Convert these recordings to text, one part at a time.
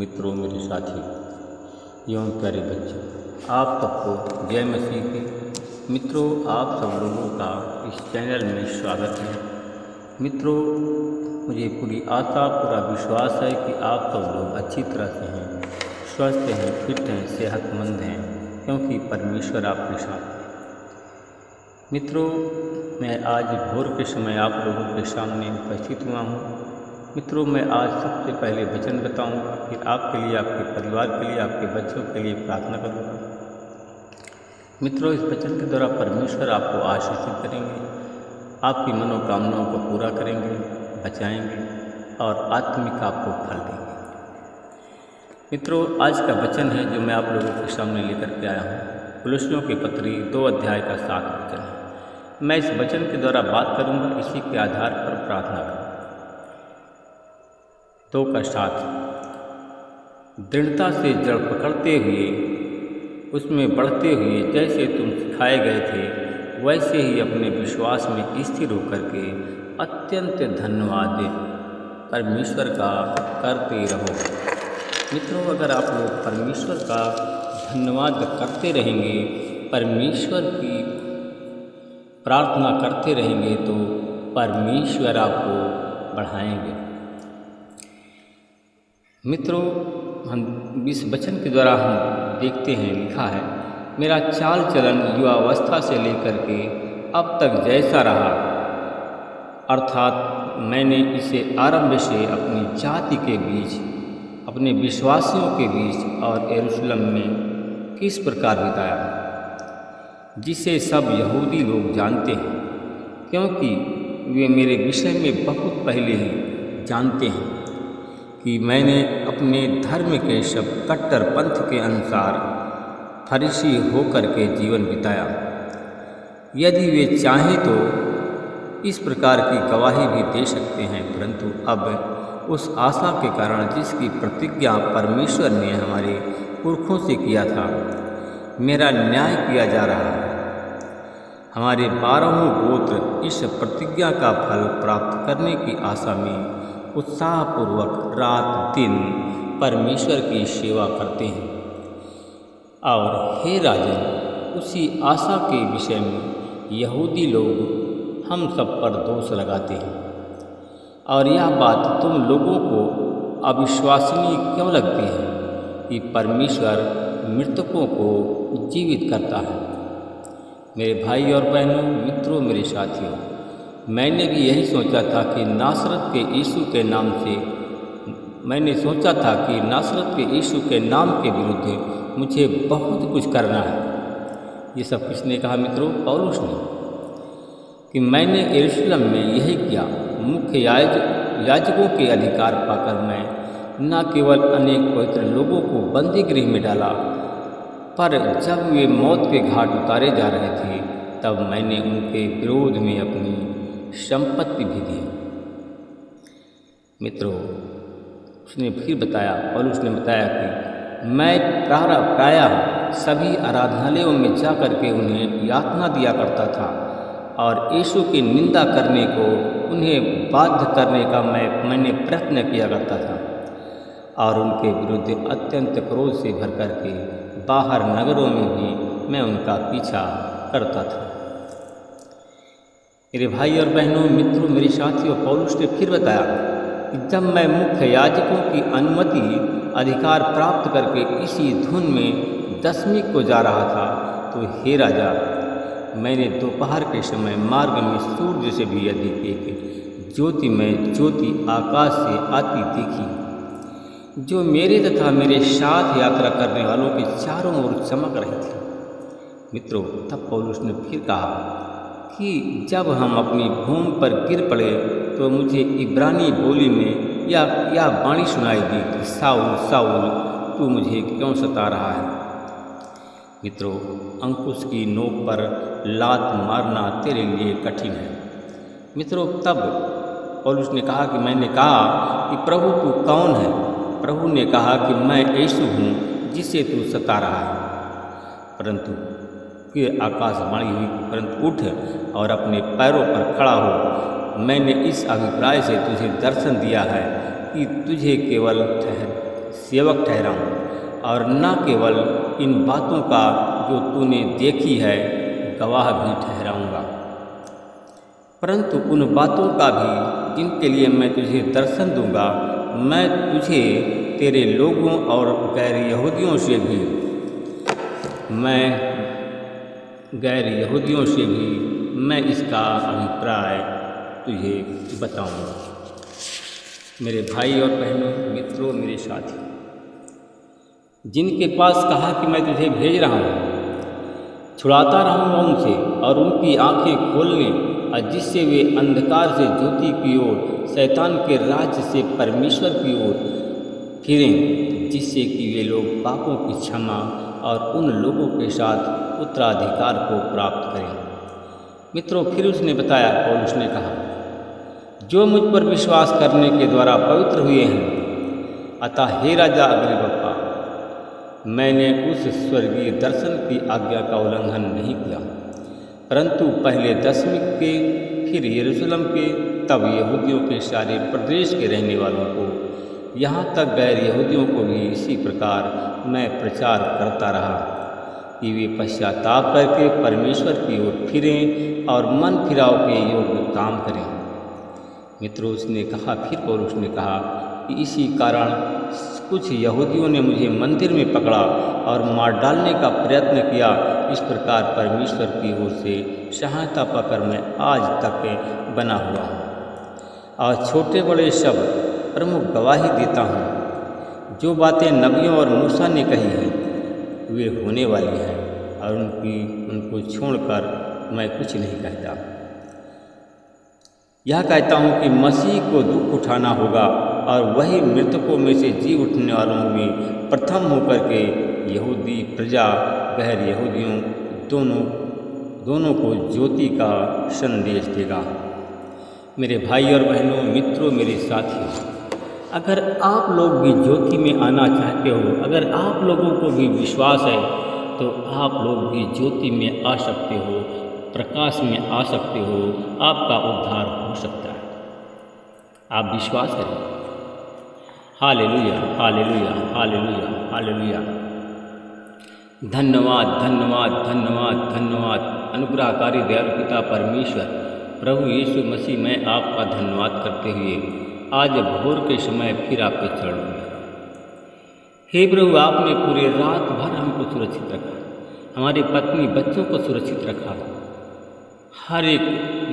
मित्रों, मेरे साथी एवं प्यारे बच्चों, आप सबको जय मसीह की। मित्रों, आप सब लोगों का इस चैनल में स्वागत है। मित्रों, मुझे पूरी आशा पूरा विश्वास है कि आप सब लोग अच्छी तरह से हैं, स्वस्थ हैं, फिट हैं, सेहतमंद हैं, क्योंकि परमेश्वर आपके साथ है। मित्रों, मैं आज भोर के समय आप लोगों के सामने उपस्थित हुआ हूँ। मित्रों, मैं आज सबसे पहले वचन बताऊंगा, फिर आपके लिए, आपके परिवार के लिए, आपके बच्चों के लिए प्रार्थना करूंगा। मित्रों, इस वचन के द्वारा परमेश्वर आपको आशीषित करेंगे, आपकी मनोकामनाओं को पूरा करेंगे, बचाएंगे और आत्मिक आपको फल देंगे। मित्रों, आज का वचन है जो मैं आप लोगों के सामने लेकर के आया हूँ, कुलुस्सियों की पत्री 2 अध्याय का 7 वचन है। मैं इस वचन के द्वारा बात करूंगा, इसी के आधार पर प्रार्थना करूँगा। 2 का 7, दृढ़ता से जड़ पकड़ते हुए, उसमें बढ़ते हुए, जैसे तुम सिखाए गए थे वैसे ही अपने विश्वास में स्थिर होकर के अत्यंत धन्यवाद परमेश्वर का करते रहो। मित्रों, अगर आप लोग परमेश्वर का धन्यवाद करते रहेंगे, परमेश्वर की प्रार्थना करते रहेंगे, तो परमेश्वर आपको बढ़ाएंगे। मित्रों, हम इस वचन के द्वारा हम देखते हैं, लिखा है, मेरा चाल चलन युवावस्था से लेकर के अब तक जैसा रहा, अर्थात मैंने इसे आरंभ से अपनी जाति के बीच, अपने विश्वासियों के बीच और यरूशलेम में किस प्रकार बिताया, जिसे सब यहूदी लोग जानते हैं, क्योंकि वे मेरे विषय में बहुत पहले ही जानते हैं कि मैंने अपने धर्म के सब कट्टर पंथ के अनुसार फरीसी होकर के जीवन बिताया। यदि वे चाहें तो इस प्रकार की गवाही भी दे सकते हैं, परंतु अब उस आशा के कारण जिसकी प्रतिज्ञा परमेश्वर ने हमारे पुरखों से किया था, मेरा न्याय किया जा रहा है। हमारे 12 गोत्र इस प्रतिज्ञा का फल प्राप्त करने की आशा में उत्साहपूर्वक रात दिन परमेश्वर की सेवा करते हैं। और हे राजन, उसी आशा के विषय में यहूदी लोग हम सब पर दोष लगाते हैं, और यह बात तुम लोगों को अविश्वसनीय क्यों लगती है कि परमेश्वर मृतकों को जीवित करता है। मेरे भाई और बहनों, मित्रों, मेरे साथियों, मैंने भी यही सोचा था कि नासरत के यीशु के नाम से, मैंने सोचा था कि नासरत के यीशु के नाम के विरुद्ध मुझे बहुत कुछ करना है। ये सब किसने कहा मित्रों? पौलुस ने, कि मैंने यरूशलेम में यही किया। मुख्य याजकों के अधिकार पाकर मैं न केवल अनेक पवित्र लोगों को बंदी गृह में डाला, पर जब वे मौत के घाट उतारे जा रहे थे, तब मैंने उनके विरोध में अपनी संपत्ति भी दी। मित्रों, उसने फिर बताया, पौलुस ने बताया कि मैं प्रायः सभी आराधनालयों में जा करके उन्हें यातना दिया करता था, और यीशु की निंदा करने को उन्हें बाध्य करने का मैंने प्रयत्न किया करता था, और उनके विरुद्ध अत्यंत क्रोध से भर करके बाहर नगरों में भी मैं उनका पीछा करता था। मेरे भाई और बहनों, मित्रों, मेरे साथियों, पौलुस ने फिर बताया कि जब मैं मुख्य याजकों की अनुमति अधिकार प्राप्त करके इसी धुन में दशमीं को जा रहा था, तो हे राजा, मैंने दोपहर के समय मार्ग में सूर्य से भी अधिक एक ज्योतिमय ज्योति आकाश से आती देखी, जो मेरे तथा मेरे साथ यात्रा करने वालों के चारों ओर चमक रही थी। मित्रों, तब पौलुस ने फिर कहा कि जब हम अपनी भूमि पर गिर पड़े, तो मुझे इब्रानी बोली में यह वाणी सुनाई दी कि साउल साउल, तू मुझे क्यों सता रहा है। मित्रों, अंकुश की नोक पर लात मारना तेरे लिए कठिन है। मित्रों, तब पौलुस ने कहा कि मैंने कहा कि प्रभु तू कौन है? प्रभु ने कहा कि मैं यीशु हूँ जिसे तू सता रहा है। परंतु फिर आकाशवाणी हुई, परंतु उठ और अपने पैरों पर खड़ा हो। मैंने इस अभिप्राय से तुझे दर्शन दिया है कि तुझे केवल सेवक ठहराऊँ और न केवल इन बातों का जो तूने देखी है गवाह भी ठहराऊँगा, परंतु उन बातों का भी जिनके लिए मैं तुझे दर्शन दूँगा। मैं तुझे तेरे लोगों और गैर यहूदियों से भी मैं इसका अभिप्राय तुझे बताऊँगा। मेरे भाई और बहनों, मित्रों, मेरे साथी, जिनके पास कहा कि मैं तुझे भेज रहा हूँ, छुड़ाता रहूँगा उनसे और उनकी आंखें खोलने, और जिससे वे अंधकार से ज्योति की ओर, शैतान के राज्य से परमेश्वर की ओर फिरें, जिससे कि वे लोग पापों की क्षमा और उन लोगों के साथ उत्तराधिकार को प्राप्त करें। मित्रों, फिर उसने बताया, पौलुस ने कहा, जो मुझ पर विश्वास करने के द्वारा पवित्र हुए हैं। अतः हे राजा अग्रिप्पा, मैंने उस स्वर्गीय दर्शन की आज्ञा का उल्लंघन नहीं किया, परंतु पहले दशमिक के, फिर यरूशलेम के, तब यहूदियों के सारे प्रदेश के रहने वालों को, यहाँ तक गैर यहूदियों को भी इसी प्रकार मैं प्रचार करता रहा कि वे पश्चाताप करके परमेश्वर की ओर फिरें और मन फिराव के योग्य काम करें। मित्रों, उसने कहा, फिर पौलुस ने कहा कि इसी कारण कुछ यहूदियों ने मुझे मंदिर में पकड़ा और मार डालने का प्रयत्न किया। इस प्रकार परमेश्वर की ओर से सहायता पाकर मैं आज तक बना हुआ हूँ और छोटे बड़े सब प्रमुख गवाही देता हूँ। जो बातें नबियों और मूसा ने कही हैं वे होने वाली हैं, और उनको छोड़कर मैं कुछ नहीं कहता। यह कहता हूँ कि मसीह को दुख उठाना होगा और वही मृतकों में से जी उठने वालों में प्रथम होकर के यहूदी प्रजा गैर यहूदियों दोनों को ज्योति का संदेश देगा। मेरे भाई और बहनों, मित्रों, मेरे साथियों, अगर आप लोग भी ज्योति में आना चाहते हो, अगर आप लोगों को भी विश्वास है, तो आप लोग भी ज्योति में आ सकते हो, प्रकाश में आ सकते हो, आपका उद्धार हो सकता है। आप विश्वास करें। Hallelujah, hallelujah, hallelujah, hallelujah. धन्यवाद, धन्यवाद, धन्यवाद, धन्यवाद। अनुग्रहकारी दयालु पिता परमेश्वर प्रभु यीशु मसीह, मैं आपका धन्यवाद करते हुए आज भोर के समय फिर आपके चरणों में, हे प्रभु, आपने पूरे रात भर हमको सुरक्षित रखा, हमारी पत्नी बच्चों को सुरक्षित रखा, हर एक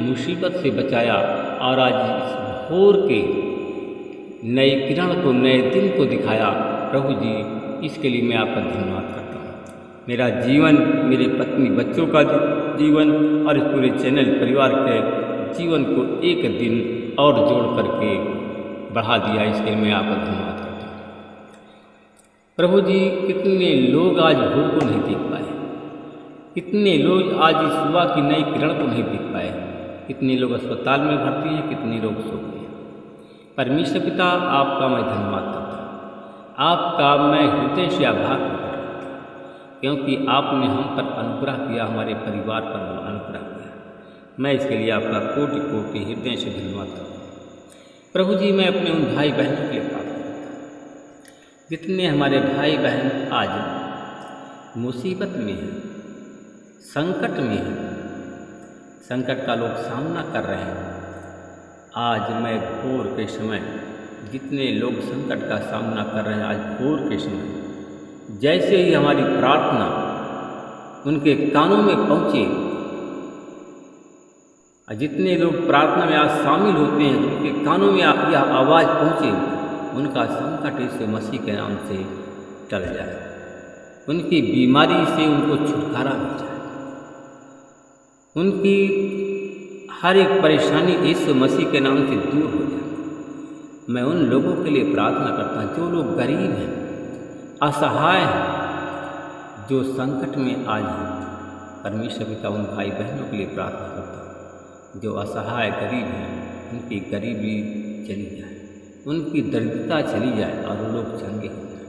मुसीबत से बचाया, और आज इस भोर के नए किरण को, नए दिन को दिखाया। प्रभु जी, इसके लिए मैं आपका धन्यवाद करता हूँ। मेरा जीवन, मेरे पत्नी बच्चों का जीवन और इस पूरे चैनल परिवार के जीवन को एक दिन और जोड़ करके बढ़ा दिया, इसके लिए मैं आपका धन्यवाद करता हूँ। प्रभु जी, कितने लोग आज भोर को नहीं देख पाए, कितने लोग आज इस सुबह की नई किरण को नहीं देख पाए, कितने लोग अस्पताल में भर्ती हैं, कितने लोग सो गए। परमेश्वर पिता, आपका मैं धन्यवाद करता हूँ, आपका मैं हृदय से आभार करता हूँ, क्योंकि आपने हम पर अनुग्रह किया, हमारे परिवार पर अनुग्रह किया। मैं इसके लिए आपका कोटि कोटि हृदय से धन्यवाद करता हूँ। प्रभु जी, मैं अपने उन भाई बहनों के लिए प्रार्थना करता हूँ जितने हमारे भाई बहन आज मुसीबत में हैं, संकट में हैं, संकट का लोग सामना कर रहे हैं। आज मैं भोर के समय जितने लोग संकट का सामना कर रहे हैं, आज भोर के समय जैसे ही हमारी प्रार्थना उनके कानों में पहुँचे, जितने लोग प्रार्थना में आज शामिल होते हैं, उनके कानों में यह आवाज़ पहुँचे, उनका संकट इस मसीह के नाम से टल जाए, उनकी बीमारी से उनको छुटकारा मिल जाए, उनकी हर एक परेशानी इस मसीह के नाम से दूर हो जाए। मैं उन लोगों के लिए प्रार्थना करता हूँ जो लोग गरीब हैं, असहाय हैं, जो संकट में आज हैं। परमेश्वर पिता, उन भाई बहनों के लिए प्रार्थना करता हूँ जो असहाय गरीब हैं, उनकी गरीबी चली जाए, उनकी दरिद्रता चली जाए और वो लोग चंगे हो जाए।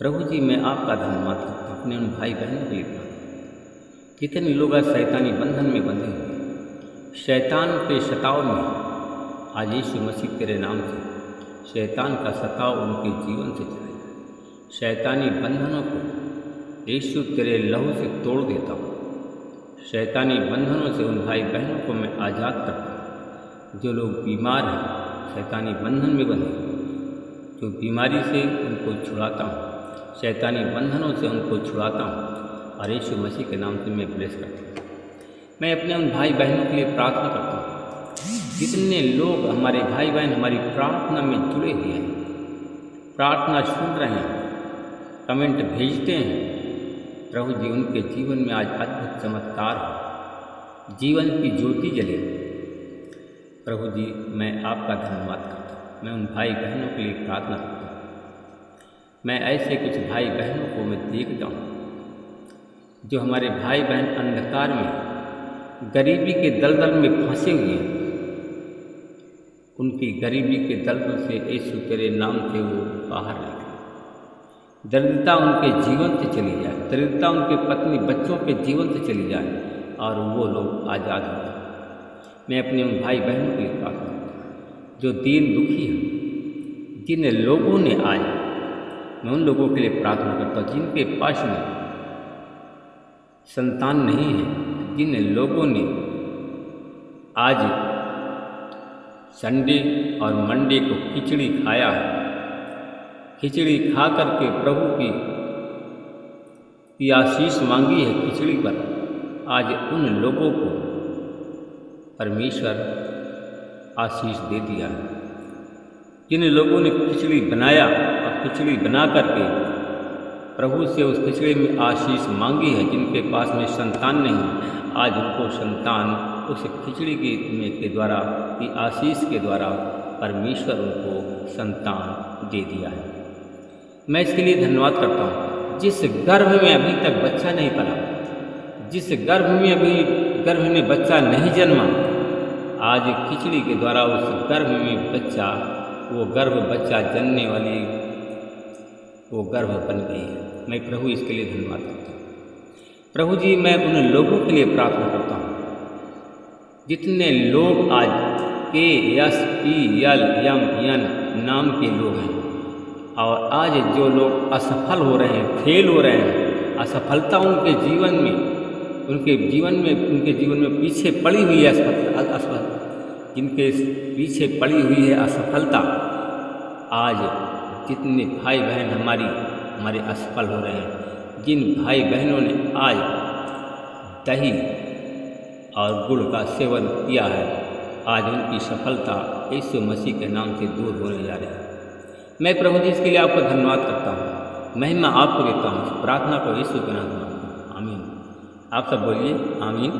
प्रभु जी, मैं आपका धन्यवाद करता हूँ अपने उन भाई बहनों के लिए प्रार्थना। कितने लोग आज शैतानी बंधन में बंधे हुए, शैतान के शताव में, आज यीशु मसीह तेरे नाम से शैतान का सताव उनके जीवन से चले जाए। शैतानी बंधनों को यीशु तेरे लहू से तोड़ देता हूँ। शैतानी बंधनों से उन भाई बहनों को मैं आज़ाद करता हूँ। जो लोग बीमार हैं, शैतानी बंधन में बंधे, जो बीमारी से उनको छुड़ाता हूँ। शैतानी बंधनों से उनको छुड़ाता हूँ और यीशु मसीह के नाम से मैं ब्लेस करता हूँ। मैं अपने उन भाई बहनों के लिए प्रार्थना करता हूँ। जितने लोग हमारे भाई बहन हमारी प्रार्थना में जुड़े हुए हैं, प्रार्थना सुन रहे हैं, कमेंट भेजते हैं, प्रभु जी उनके जीवन में आज अद्भुत चमत्कार हो, जीवन की ज्योति जले। प्रभु जी मैं आपका धन्यवाद करता हूँ। मैं उन भाई बहनों के लिए प्रार्थना करता हूँ। मैं ऐसे कुछ भाई बहनों को मैं देखता हूँ जो हमारे भाई बहन अंधकार में गरीबी के दलदल में फंसे हुए हैं। उनकी गरीबी के दलदल से यीशु तेरे नाम से वो बाहर निकले। दरिद्रता उनके जीवन से चली जाए, दरिद्रता उनके पत्नी बच्चों के जीवन से चली जाए और वो लोग आज़ाद हो जाए। मैं अपने उन भाई बहनों के लिए प्रार्थना करता हूँ जो दीन दुखी हैं, जिन लोगों ने आज, मैं उन लोगों के लिए प्रार्थना करता हूँ जिनके पास में संतान नहीं है, जिन लोगों ने आज संडे और मंडे को खिचड़ी खाया है, खिचड़ी खा करके प्रभु की आशीष मांगी है खिचड़ी पर, आज उन लोगों को परमेश्वर आशीष दे दिया है। जिन लोगों ने खिचड़ी बनाया और खिचड़ी बना करके प्रभु से उस खिचड़ी में आशीष मांगी है, जिनके पास में संतान नहीं, आज उनको संतान उस खिचड़ी के द्वारा, की आशीष के द्वारा परमेश्वर उनको संतान दे दिया है। मैं इसके लिए धन्यवाद करता हूँ। जिस गर्भ में अभी तक बच्चा नहीं पला, जिस गर्भ में बच्चा नहीं जन्मा, आज खिचड़ी के द्वारा उस गर्भ में बच्चा, वो गर्भ बच्चा जनने वाली वो गर्भ बन गई है। मैं प्रभु इसके लिए धन्यवाद करता हूँ। प्रभु जी मैं उन लोगों के लिए प्रार्थना करता हूँ जितने लोग आज KSPLMN नाम के लोग हैं और आज जो लोग असफल हो रहे हैं, फेल हो रहे हैं, असफलता उनके जीवन में पीछे पड़ी हुई है, जिनके पीछे पड़ी हुई है असफलता, आज जितने भाई बहन हमारे असफल हो रहे हैं, जिन भाई बहनों ने आज दही और गुड़ का सेवन किया है, आज उनकी सफलता यीशु मसीह के नाम से दूर होने जा रही है। मैं प्रभु जी इसके लिए आपका धन्यवाद करता हूँ, महिमा आपको देता हूँ। प्रार्थना को यीशु के नाम में आमीन। आप सब बोलिए आमीन।